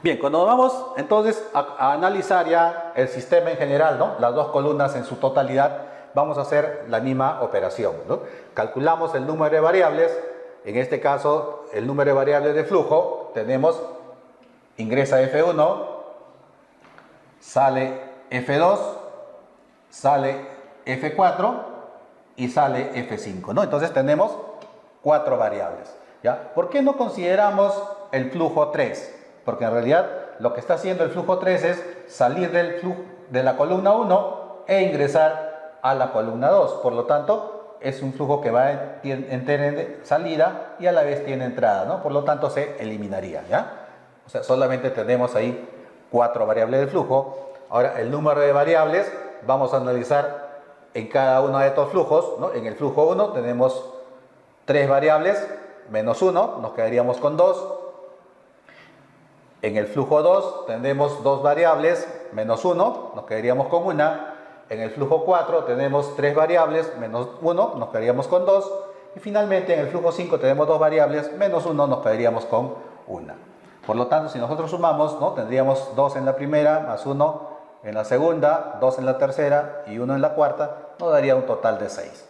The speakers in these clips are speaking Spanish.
Bien, cuando vamos entonces a analizar ya el sistema en general, ¿no? Las dos columnas en su totalidad, vamos a hacer la misma operación, ¿no? Calculamos el número de variables, en este caso el número de variables de flujo, tenemos ingresa F1, sale F2, sale F4 y sale F5, ¿no? Entonces tenemos 4 variables, ¿ya? ¿Por qué no consideramos el flujo 3? Porque en realidad lo que está haciendo el flujo 3 es salir del flujo de la columna 1 e ingresar a la columna 2. Por lo tanto, es un flujo que va en salida y a la vez tiene entrada, ¿no? Por lo tanto, se eliminaría, ¿ya? O sea, solamente tenemos ahí 4 variables de flujo. Ahora, el número de variables vamos a analizar en cada uno de estos flujos, ¿no? En el flujo 1 tenemos 3 variables menos 1, nos quedaríamos con 2. En el flujo 2 tenemos 2 variables menos 1, nos quedaríamos con 1. En el flujo 4 tenemos 3 variables menos 1, nos quedaríamos con 2. Y finalmente en el flujo 5 tenemos 2 variables menos 1, nos quedaríamos con 1. Por lo tanto, si nosotros sumamos, ¿no? Tendríamos 2 en la primera, más 1 en la segunda, 2 en la tercera y 1 en la cuarta, nos daría un total de 6.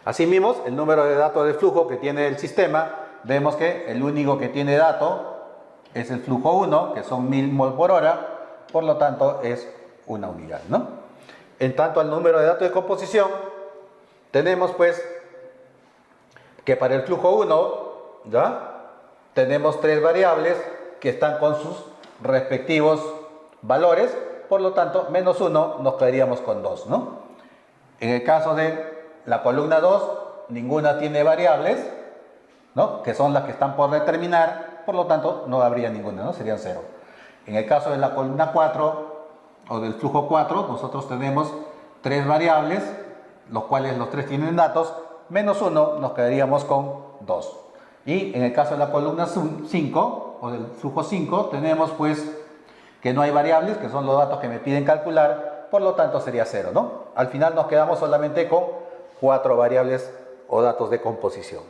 Asimismo, el número de datos de flujo que tiene el sistema, vemos que el único que tiene dato es el flujo 1, que son 1000 mol por hora, por lo tanto es una unidad, ¿no? En tanto al número de datos de composición, tenemos pues que para el flujo 1, ¿ya? Tenemos 3 variables que están con sus respectivos valores, por lo tanto, menos 1 nos quedaríamos con 2, ¿no? En el caso de la columna 2, ninguna tiene variables, ¿no? Que son las que están por determinar, por lo tanto, no habría ninguna, ¿no? Serían 0. En el caso de la columna 4 o del flujo 4, nosotros tenemos 3 variables, los cuales los 3 tienen datos, menos 1 nos quedaríamos con 2. Y en el caso de la columna 5 o del flujo 5, tenemos pues que no hay variables, que son los datos que me piden calcular, por lo tanto sería 0, ¿no? Al final nos quedamos solamente con 4 variables o datos de composición.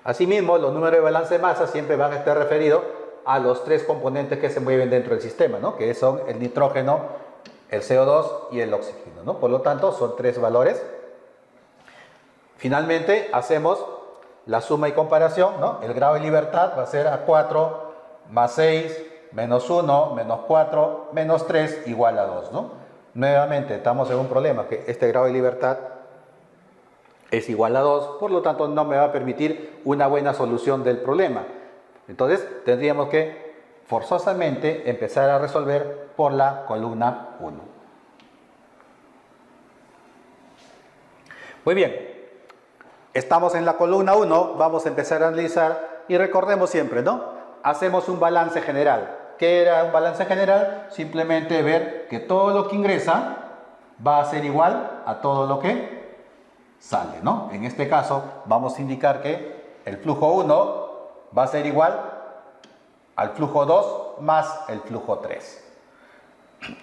Asimismo, los números de balance de masa siempre van a estar referidos a los 3 componentes que se mueven dentro del sistema, ¿no? Que son el nitrógeno, el CO2 y el oxígeno, ¿no? Por lo tanto, son 3 valores. Finalmente, hacemos la suma y comparación, ¿no? El grado de libertad va a ser a 4 más 6 menos 1 menos 4 menos 3 igual a 2, ¿no? Nuevamente, estamos en un problema que este grado de libertad es igual a 2, por lo tanto no me va a permitir una buena solución del problema. Entonces tendríamos que forzosamente empezar a resolver por la columna 1. Muy bien, estamos en la columna 1, vamos a empezar a analizar y recordemos siempre, ¿no? Hacemos un balance general. ¿Qué era un balance general? Simplemente ver que todo lo que ingresa va a ser igual a todo lo que sale, ¿no? En este caso vamos a indicar que el flujo 1 va a ser igual al flujo 2 más el flujo 3.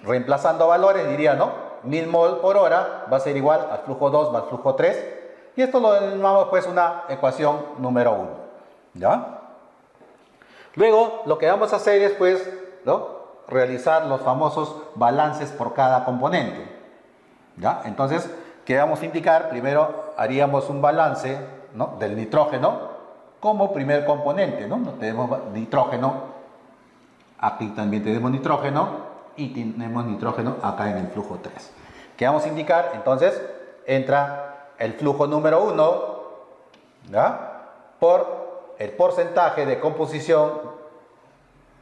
Reemplazando valores diría, ¿no? 1000 mol por hora va a ser igual al flujo 2 más flujo 3. Y esto lo denominamos pues una ecuación número 1, ¿ya? Luego lo que vamos a hacer es pues, ¿no? Realizar los famosos balances por cada componente, ¿ya? Entonces, ¿qué vamos a indicar? Primero haríamos un balance, ¿no? Del nitrógeno como primer componente, ¿no? Tenemos nitrógeno, aquí también tenemos nitrógeno y tenemos nitrógeno acá en el flujo 3. ¿Qué vamos a indicar? Entonces entra el flujo número 1, ¿ya? Por el porcentaje de composición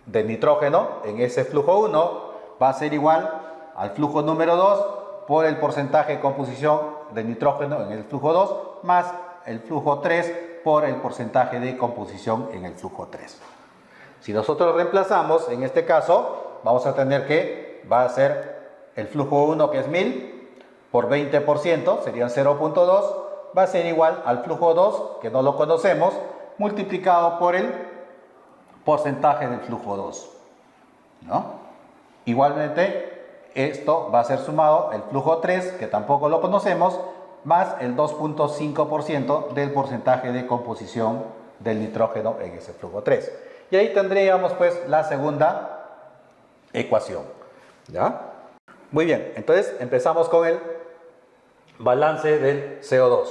de nitrógeno en ese flujo 1 va a ser igual al flujo número 2 por el porcentaje de composición de nitrógeno en el flujo 2 más el flujo 3 por el porcentaje de composición en el flujo 3. Si nosotros reemplazamos, en este caso, vamos a tener que va a ser el flujo 1, que es 1000, por 20%, serían 0.2, va a ser igual al flujo 2, que no lo conocemos, multiplicado por el porcentaje del flujo 2, ¿no? Igualmente, esto va a ser sumado el flujo 3, que tampoco lo conocemos, más el 2.5% del porcentaje de composición del nitrógeno en ese flujo 3. Y ahí tendríamos pues la segunda ecuación. ¿Ya? Muy bien, entonces empezamos con el balance del CO2.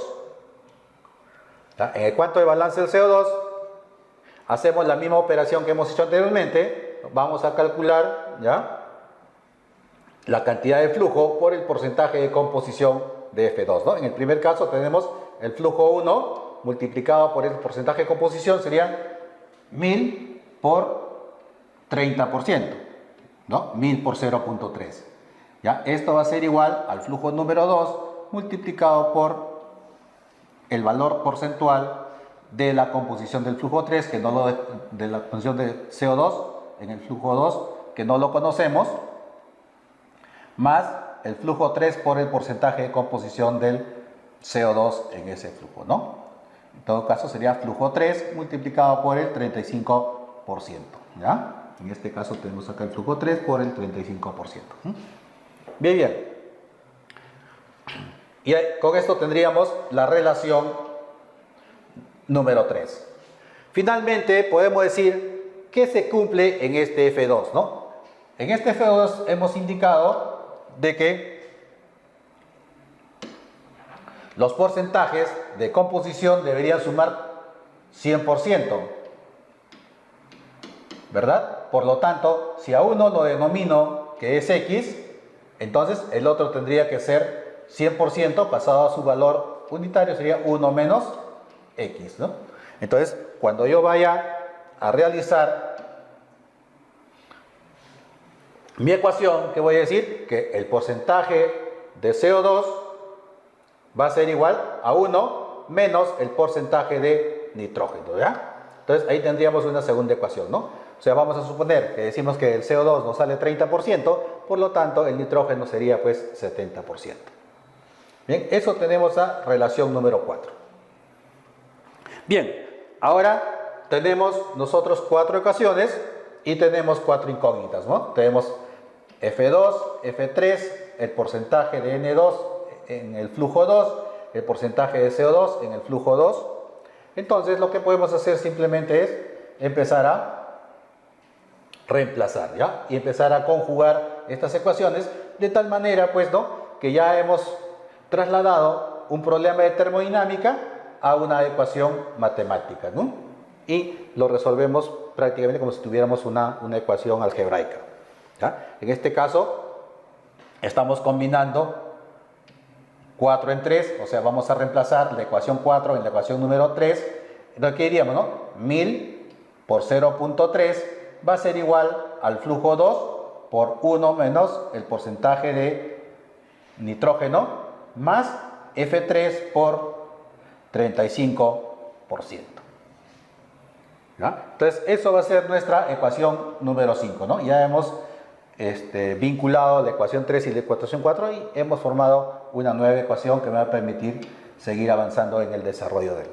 ¿Ya? En el cuanto al balance del CO2, hacemos la misma operación que hemos hecho anteriormente. Vamos a calcular, ¿ya?, la cantidad de flujo por el porcentaje de composición de F2, ¿no? En el primer caso tenemos el flujo 1 multiplicado por el porcentaje de composición, serían 1000 por 30%, ¿no? 1000 por 0.3. ¿Ya? Esto va a ser igual al flujo número 2 multiplicado por el valor porcentual de la composición del flujo 3, que no lo de la composición de CO2 en el flujo 2, que no lo conocemos, más el flujo 3 por el porcentaje de composición del CO2 en ese flujo, ¿no? En todo caso sería flujo 3 multiplicado por el 35%, ¿ya? En este caso tenemos acá el flujo 3 por el 35%. Bien, bien. Y con esto tendríamos la relación número 3. Finalmente podemos decir que se cumple en este F2, ¿no? En este F2 hemos indicado de que los porcentajes de composición deberían sumar 100%, ¿verdad? Por lo tanto, si a uno lo denomino que es X, entonces el otro tendría que ser 100% pasado a su valor unitario, sería 1 menos X, ¿no? Entonces, cuando yo vaya a realizar mi ecuación, ¿qué voy a decir? Que el porcentaje de CO2 va a ser igual a 1 menos el porcentaje de nitrógeno, ¿ya? Entonces ahí tendríamos una segunda ecuación, ¿no? O sea, vamos a suponer que decimos que el CO2 nos sale 30%, por lo tanto el nitrógeno sería pues 70%. Bien, eso tenemos a relación número 4. Bien, ahora tenemos nosotros 4 ecuaciones y tenemos 4 incógnitas, ¿no? Tenemos F2, F3, el porcentaje de N2 en el flujo 2, el porcentaje de CO2 en el flujo 2. Entonces lo que podemos hacer simplemente es empezar a reemplazar, ¿ya? Y empezar a conjugar estas ecuaciones de tal manera, pues, ¿no?, que ya hemos trasladado un problema de termodinámica a una ecuación matemática, ¿no? Y lo resolvemos prácticamente como si tuviéramos una ecuación algebraica, ¿ya? En este caso estamos combinando 4 en 3, o sea, vamos a reemplazar la ecuación 4 en la ecuación número 3. Entonces, ¿qué diríamos, no? 1000 por 0.3 va a ser igual al flujo 2 por 1 menos el porcentaje de nitrógeno más F3 por 35%. ¿Ya? Entonces, eso va a ser nuestra ecuación número 5, ¿no? Ya hemos vinculado la ecuación 3 y la ecuación 4 y hemos formado una nueva ecuación que me va a permitir seguir avanzando en el desarrollo de él.